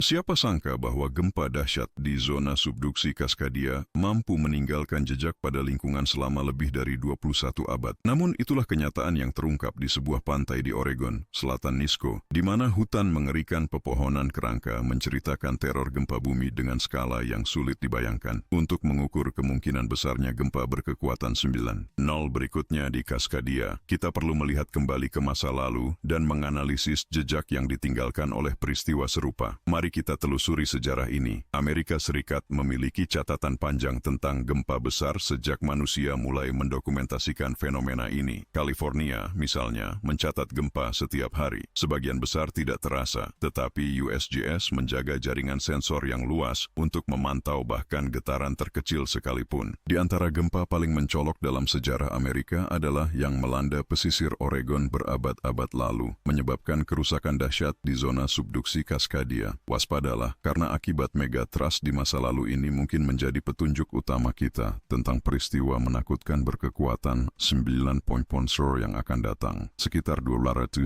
Siapa sangka bahwa gempa dahsyat di zona subduksi Cascadia mampu meninggalkan jejak pada lingkungan selama lebih dari 21 abad. Namun itulah kenyataan yang terungkap di sebuah pantai di Oregon, selatan Nisco, di mana hutan mengerikan pepohonan kerangka menceritakan teror gempa bumi dengan skala yang sulit dibayangkan. Untuk mengukur kemungkinan besarnya gempa berkekuatan 9,0 berikutnya di Cascadia, kita perlu melihat kembali ke masa lalu dan menganalisis jejak yang ditinggalkan oleh peristiwa serupa. Mari kita telusuri sejarah ini. Amerika Serikat memiliki catatan panjang tentang gempa besar sejak manusia mulai mendokumentasikan fenomena ini. California, misalnya, mencatat gempa setiap hari. Sebagian besar tidak terasa, tetapi USGS menjaga jaringan sensor yang luas untuk memantau bahkan getaran terkecil sekalipun. Di antara gempa paling mencolok dalam sejarah Amerika adalah yang melanda pesisir Oregon berabad-abad lalu, menyebabkan kerusakan dahsyat di zona subduksi Cascadia. Waspadalah, karena akibat megatrust di masa lalu ini mungkin menjadi petunjuk utama kita tentang peristiwa menakutkan berkekuatan 9 Ponsor yang akan datang. Sekitar 200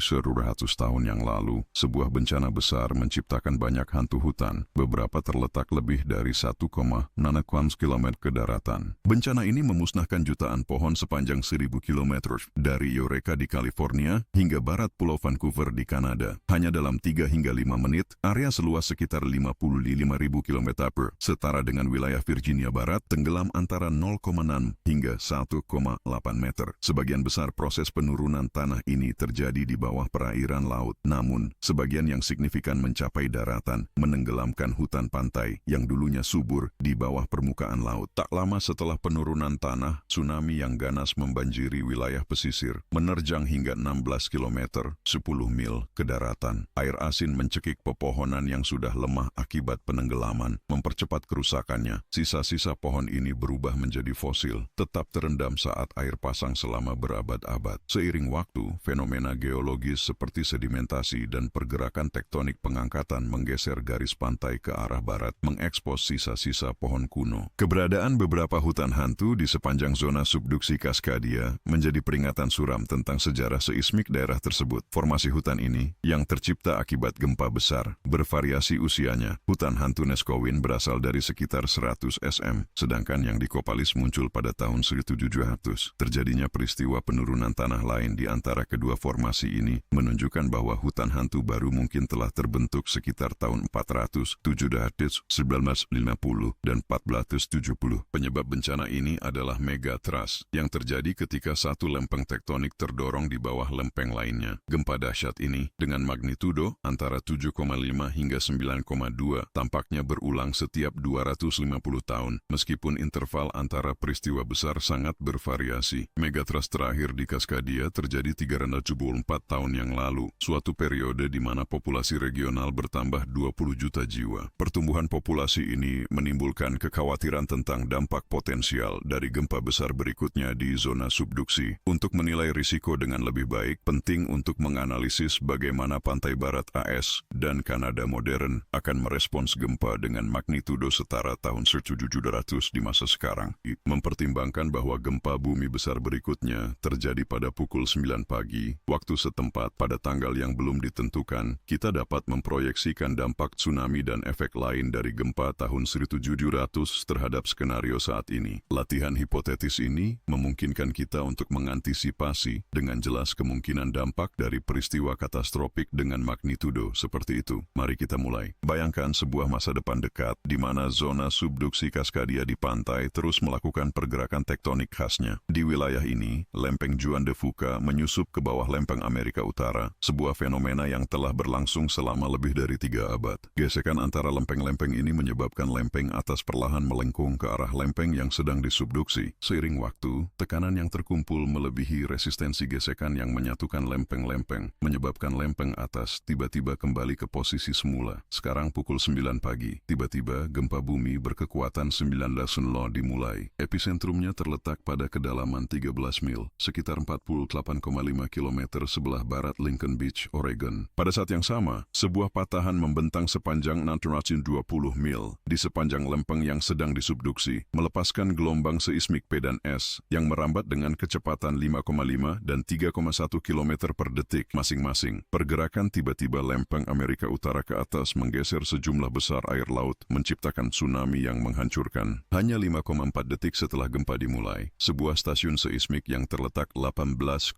tahun yang lalu, sebuah bencana besar menciptakan banyak hantu hutan. Beberapa terletak lebih dari 1,6 km ke daratan. Bencana ini memusnahkan jutaan pohon sepanjang 1.000 km dari Eureka di California hingga barat Pulau Vancouver di Kanada. Hanya dalam 3 hingga 5 menit, area seluas sekitar 55.000 km, setara dengan wilayah Virginia Barat, tenggelam antara 0,6 hingga 1,8 meter. Sebagian besar proses penurunan tanah ini terjadi di bawah perairan laut, namun sebagian yang signifikan mencapai daratan, menenggelamkan hutan pantai yang dulunya subur di bawah permukaan laut. Tak lama setelah penurunan tanah, tsunami yang ganas membanjiri wilayah pesisir, menerjang hingga 16 km, 10 mil ke daratan. Air asin mencekik pepohonan yang sudah lemah akibat penenggelaman, mempercepat kerusakannya. Sisa-sisa pohon ini berubah menjadi fosil, tetap terendam saat air pasang selama berabad-abad. Seiring waktu, fenomena geologis seperti sedimentasi dan pergerakan tektonik pengangkatan menggeser garis pantai ke arah barat, mengekspos sisa-sisa pohon kuno. Keberadaan beberapa hutan hantu di sepanjang zona subduksi Cascadia menjadi peringatan suram tentang sejarah seismik daerah tersebut. Formasi hutan ini, yang tercipta akibat gempa besar, bervariasi usianya. Hutan hantu Neskowin berasal dari sekitar 100 sm, sedangkan yang di Kopalis muncul pada tahun 1700. Terjadinya peristiwa penurunan tanah lain di antara kedua formasi ini menunjukkan bahwa hutan hantu baru mungkin telah terbentuk sekitar tahun 400, 1950, dan 1470. Penyebab bencana ini adalah megatrust yang terjadi ketika satu lempeng tektonik terdorong di bawah lempeng lainnya. Gempa dahsyat ini dengan magnitudo antara 7,5 hingga 9,2 tampaknya berulang setiap 250 tahun, meskipun interval antara peristiwa besar sangat bervariasi. Megatrust terakhir di Cascadia terjadi 374 tahun yang lalu, suatu periode di mana populasi regional bertambah 20 juta jiwa. Pertumbuhan populasi ini menimbulkan kekhawatiran tentang dampak potensial dari gempa besar berikutnya di zona subduksi. Untuk menilai risiko dengan lebih baik, penting untuk menganalisis bagaimana pantai barat AS dan Kanada modern akan merespons gempa dengan magnitudo setara tahun 1700 di masa sekarang. Mempertimbangkan bahwa gempa bumi besar berikutnya terjadi pada pukul 9 pagi, waktu setempat pada tanggal yang belum ditentukan, kita dapat memproyeksikan dampak tsunami dan efek lain dari gempa tahun 1700 terhadap skenario saat ini. Latihan hipotetis ini memungkinkan kita untuk mengantisipasi dengan jelas kemungkinan dampak dari peristiwa katastrofik dengan magnitudo seperti itu. Mari kita mulai. Bayangkan sebuah masa depan dekat di mana zona subduksi Cascadia di pantai terus melakukan pergerakan tektonik khasnya. Di wilayah ini, lempeng Juan de Fuca menyusup ke bawah lempeng Amerika Utara, sebuah fenomena yang telah berlangsung selama lebih dari 3 abad. Gesekan antara lempeng-lempeng ini menyebabkan lempeng atas perlahan melengkung ke arah lempeng yang sedang disubduksi. Seiring waktu, tekanan yang terkumpul melebihi resistensi gesekan yang menyatukan lempeng-lempeng, menyebabkan lempeng atas tiba-tiba kembali ke posisi semula. Sekarang pukul 9 pagi, tiba-tiba gempa bumi berkekuatan 9,0 dimulai. Episentrumnya terletak pada kedalaman 13 mil, sekitar 48,5 km sebelah barat Lincoln Beach, Oregon. Pada saat yang sama, sebuah patahan membentang sepanjang 620 mil di sepanjang lempeng yang sedang disubduksi, melepaskan gelombang seismik P dan S yang merambat dengan kecepatan 5,5 dan 3,1 km per detik masing-masing. Pergerakan tiba-tiba lempeng Amerika Utara ke atas atas menggeser sejumlah besar air laut, menciptakan tsunami yang menghancurkan. Hanya 5,4 detik setelah gempa dimulai, sebuah stasiun seismik yang terletak 18,2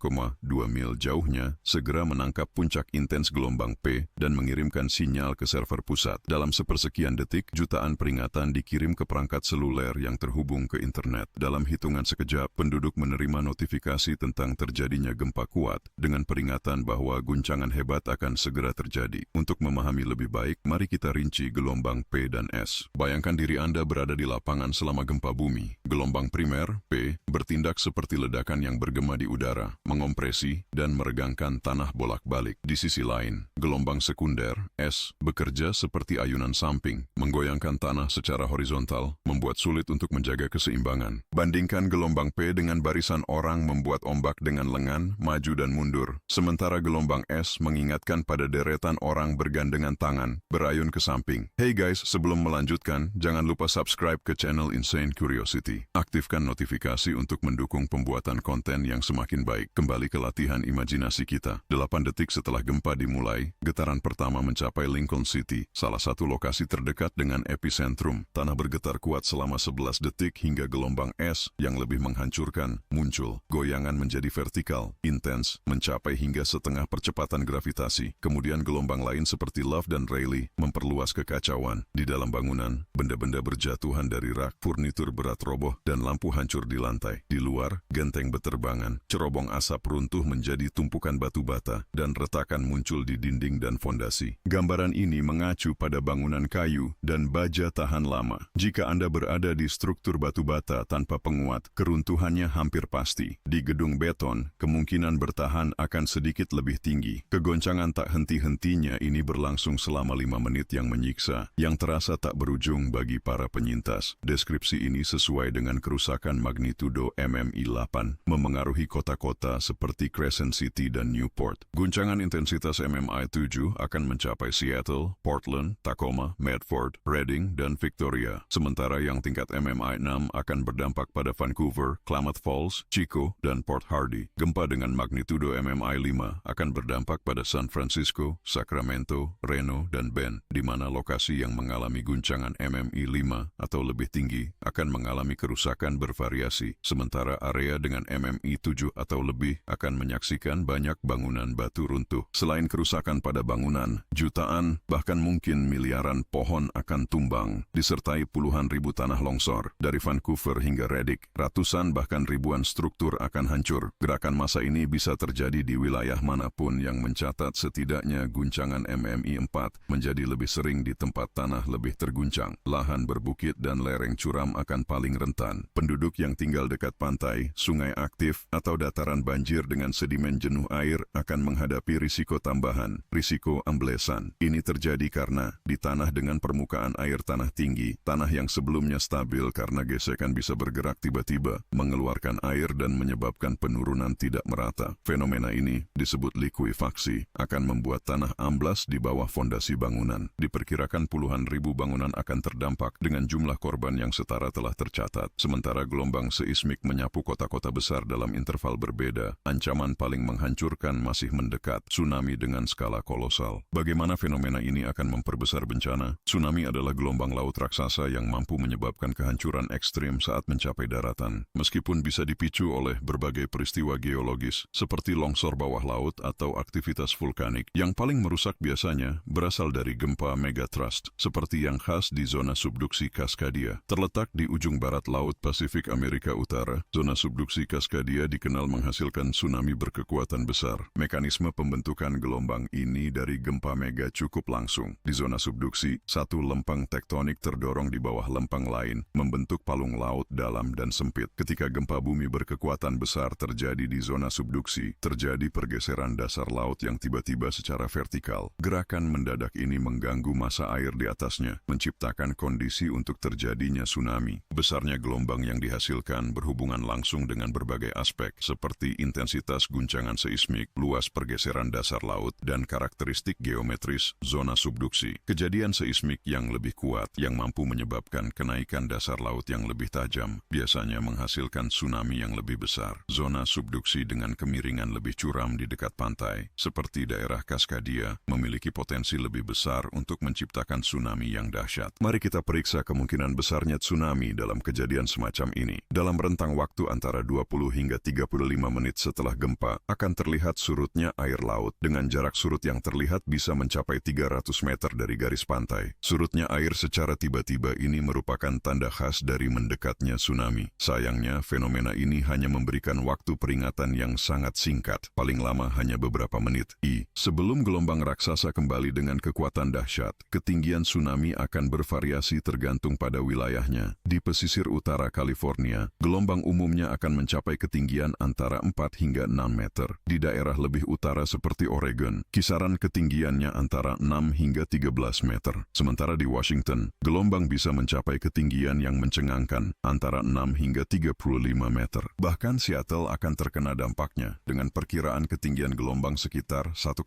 mil jauhnya segera menangkap puncak intens gelombang P dan mengirimkan sinyal ke server pusat. Dalam sepersekian detik, jutaan peringatan dikirim ke perangkat seluler yang terhubung ke internet. Dalam hitungan sekejap, penduduk menerima notifikasi tentang terjadinya gempa kuat dengan peringatan bahwa guncangan hebat akan segera terjadi. Untuk memahami lebih baik, mari kita rinci gelombang P dan S. Bayangkan diri Anda berada di lapangan selama gempa bumi. Gelombang primer, P, bertindak seperti ledakan yang bergema di udara, mengompresi dan meregangkan tanah bolak-balik. Di sisi lain, gelombang sekunder, S, bekerja seperti ayunan samping, menggoyangkan tanah secara horizontal, membuat sulit untuk menjaga keseimbangan. Bandingkan gelombang P dengan barisan orang membuat ombak dengan lengan, maju dan mundur. Sementara gelombang S mengingatkan pada deretan orang bergandengan tangan, berayun ke samping. Hey guys, sebelum melanjutkan, jangan lupa subscribe ke channel Insane Curiosity. Aktifkan notifikasi untuk mendukung pembuatan konten yang semakin baik. Kembali ke latihan imajinasi kita. 8 detik setelah gempa dimulai, getaran pertama mencapai Lincoln City, salah satu lokasi terdekat dengan epicentrum. Tanah bergetar kuat selama 11 detik hingga gelombang S yang lebih menghancurkan muncul. Goyangan menjadi vertikal, intens, mencapai hingga setengah percepatan gravitasi. Kemudian gelombang lain seperti Love dan Rayleigh memperluas kekacauan. Di dalam bangunan, benda-benda berjatuhan dari rak, furnitur berat roboh, dan lampu hancur di lantai. Di luar, genteng beterbangan, cerobong asap runtuh menjadi tumpukan batu bata, dan retakan muncul di dinding dan fondasi. Gambaran ini mengacu pada bangunan kayu dan baja tahan lama. Jika Anda berada di struktur batu bata tanpa penguat, keruntuhannya hampir pasti. Di gedung beton, kemungkinan bertahan akan sedikit lebih tinggi. Kegoncangan tak henti-hentinya ini berlangsung selama 5 menit yang menyiksa, yang terasa tak berujung bagi para penyintas. Deskripsi ini sesuai dengan kerusakan magnitudo MMI 8, memengaruhi kota-kota seperti Crescent City dan Newport. Guncangan intensitas MMI 7 akan mencapai Seattle, Portland, Tacoma, Medford, Reading, dan Victoria. Sementara yang tingkat MMI 6 akan berdampak pada Vancouver, Klamath Falls, Chico, dan Port Hardy. Gempa dengan magnitudo MMI 5 akan berdampak pada San Francisco, Sacramento, Reno, dan Bend, di mana lokasi yang mengalami guncangan MMI 5 atau lebih tinggi akan mengalami kerusakan bervariasi, sementara area dengan MMI 7 atau lebih akan menyaksikan banyak bangunan batu runtuh. Selain kerusakan pada bangunan, jutaan, bahkan mungkin miliaran pohon akan tumbang, disertai puluhan ribu tanah longsor. Dari Vancouver hingga Reddick, ratusan bahkan ribuan struktur akan hancur. Gerakan massa ini bisa terjadi di wilayah manapun yang mencatat setidaknya guncangan MMI 4 menjadi lebih sering di tempat tanah lebih terguncang. Lahan berbukit dan lereng curam akan paling rentan. Penduduk yang tinggal dekat pantai, sungai aktif, atau dataran banjir dengan sedimen jenuh air akan menghadapi risiko tambahan, risiko amblesan. Ini terjadi karena di tanah dengan permukaan air tanah tinggi, tanah yang sebelumnya stabil karena gesekan bisa bergerak tiba-tiba, mengeluarkan air dan menyebabkan penurunan tidak merata. Fenomena ini disebut likuifaksi, akan membuat tanah amblas di bawah fondasi bangunan. Diperkirakan puluhan ribu bangunan akan terdampak dengan jumlah korban yang setara telah tercatat. Sementara gelombang seismik menyapu kota-kota besar dalam interval berbeda, ancaman paling menghancurkan masih mendekat, tsunami dengan skala kolosal. Bagaimana fenomena ini akan memperbesar bencana? Tsunami adalah gelombang laut raksasa yang mampu menyebabkan kehancuran ekstrim saat mencapai daratan. Meskipun bisa dipicu oleh berbagai peristiwa geologis, seperti longsor bawah laut atau aktivitas vulkanik, yang paling merusak biasanya berasal dari gempa megatrust, seperti yang khas di zona subduksi Cascadia. Terletak di ujung barat Laut Pasifik Amerika Utara, zona subduksi Cascadia dikenal menghasilkan tsunami berkekuatan besar. Mekanisme pembentukan gelombang ini dari gempa mega cukup langsung. Di zona subduksi, satu lempeng tektonik terdorong di bawah lempeng lain, membentuk palung laut dalam dan sempit. Ketika gempa bumi berkekuatan besar terjadi di zona subduksi, terjadi pergeseran dasar laut yang tiba-tiba secara vertikal. Gerakan mendadak ini mengganggu massa air di atasnya, menciptakan kondisi untuk terjadinya tsunami. Besarnya gelombang yang dihasilkan berhubungan langsung dengan berbagai aspek seperti intensitas guncangan seismik, luas pergeseran dasar laut, dan karakteristik geometris zona subduksi. Kejadian seismik yang lebih kuat yang mampu menyebabkan kenaikan dasar laut yang lebih tajam biasanya menghasilkan tsunami yang lebih besar. Zona subduksi dengan kemiringan lebih curam di dekat pantai, seperti daerah Cascadia, memiliki potensi lebih besar untuk menciptakan tsunami yang dahsyat. Mari kita periksa kemungkinan besarnya tsunami dalam kejadian semacam ini. Dalam rentang waktu antara 20 hingga 35 menit setelah gempa, akan terlihat surutnya air laut dengan jarak surut yang terlihat bisa mencapai 300 meter dari garis pantai. Surutnya air secara tiba-tiba ini merupakan tanda khas dari mendekatnya tsunami. Sayangnya, fenomena ini hanya memberikan waktu peringatan yang sangat singkat, paling lama hanya beberapa menit. Sebelum gelombang raksasa kembali dengan kekuatan dahsyat, ketinggian tsunami akan bervariasi tergantung pada wilayahnya. Di pesisir utara California, gelombang umumnya akan mencapai ketinggian antara 4 hingga 6 meter. Di daerah lebih utara seperti Oregon, kisaran ketinggiannya antara 6 hingga 13 meter. Sementara di Washington, gelombang bisa mencapai ketinggian yang mencengangkan antara 6 hingga 35 meter. Bahkan Seattle akan terkena dampaknya dengan perkiraan ketinggian gelombang sekitar 1,5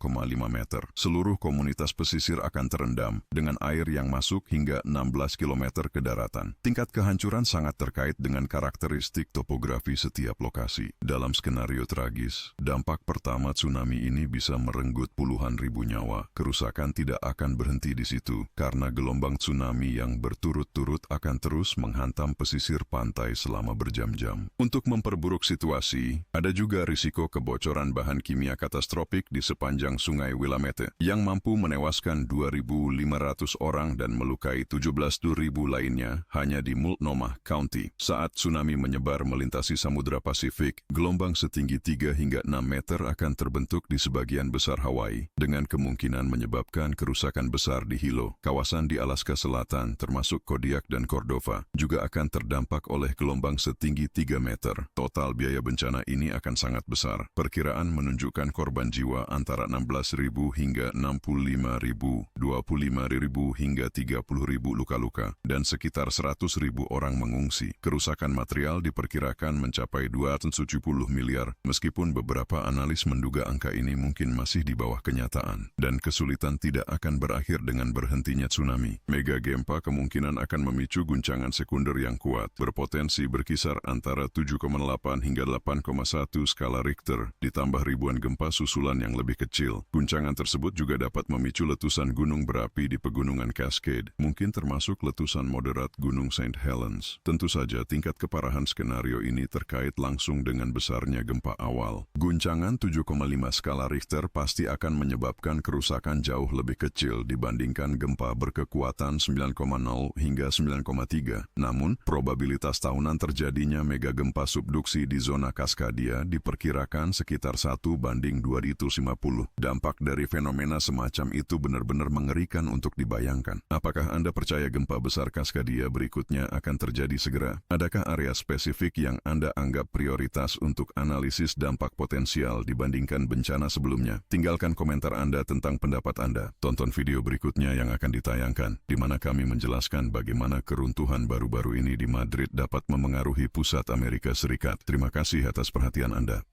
meter. Seluruh komunitas pesisir akan terendam dengan air yang masuk hingga 16 km ke daratan. Tingkat kehancuran sangat terkait dengan karakteristik topografi setiap lokasi. Dalam skenario tragis, dampak pertama tsunami ini bisa merenggut puluhan ribu nyawa. Kerusakan tidak akan berhenti di situ, karena gelombang tsunami yang berturut-turut akan terus menghantam pesisir pantai selama berjam-jam. Untuk memperburuk situasi, ada juga risiko kebocoran bahan kimia katastrofik di sepanjang sungai Willamette, yang mampu menewaskan 2.500 orang dan melukai 17.000 lainnya hanya di Multnomah County. Saat tsunami menyebar melintasi Samudra Pasifik, gelombang setinggi 3 hingga 6 meter akan terbentuk di sebagian besar Hawaii, dengan kemungkinan menyebabkan kerusakan besar di Hilo. Kawasan di Alaska Selatan, termasuk Kodiak dan Cordova, juga akan terdampak oleh gelombang setinggi 3 meter. Total biaya bencana ini akan sangat besar. Perkiraan menunjukkan korban jiwa antara 16.000 hingga 65.000, 25.000 hingga 30.000 luka-luka, dan sekitar 100.000 orang mengungsi. Kerusakan material diperkirakan mencapai 270 miliar, meskipun beberapa analis menduga angka ini mungkin masih di bawah kenyataan, dan kesulitan tidak akan berakhir dengan berhentinya tsunami. Mega gempa kemungkinan akan memicu guncangan sekunder yang kuat, berpotensi berkisar antara 7,8 hingga 8,1 skala Richter, ditambah ribuan gempa susulan yang lebih kecil. Guncangan tersebut juga dapat memicu letusan gunung berapi di pegunungan Cascade, mungkin termasuk letusan moderat Gunung St. Helens. Tentu saja tingkat keparahan skenario ini terkait langsung dengan besarnya gempa awal. Guncangan 7,5 skala Richter pasti akan menyebabkan kerusakan jauh lebih kecil dibandingkan gempa berkekuatan 9,0 hingga 9,3. Namun, probabilitas tahunan terjadinya mega gempa subduksi di zona Cascadia diperkirakan sekitar 1:250. Dampak dari fenomena semacam itu benar-benar mengerikan untuk dibayangkan. Apakah Anda percaya gempa besar Cascadia berikutnya akan terjadi segera? Adakah area spesifik yang Anda anggap prioritas untuk analisis dampak potensial dibandingkan bencana sebelumnya? Tinggalkan komentar Anda tentang pendapat Anda. Tonton video berikutnya yang akan ditayangkan, di mana kami menjelaskan bagaimana keruntuhan baru-baru ini di Madrid dapat memengaruhi pusat Amerika Serikat. Terima kasih atas perhatian Anda.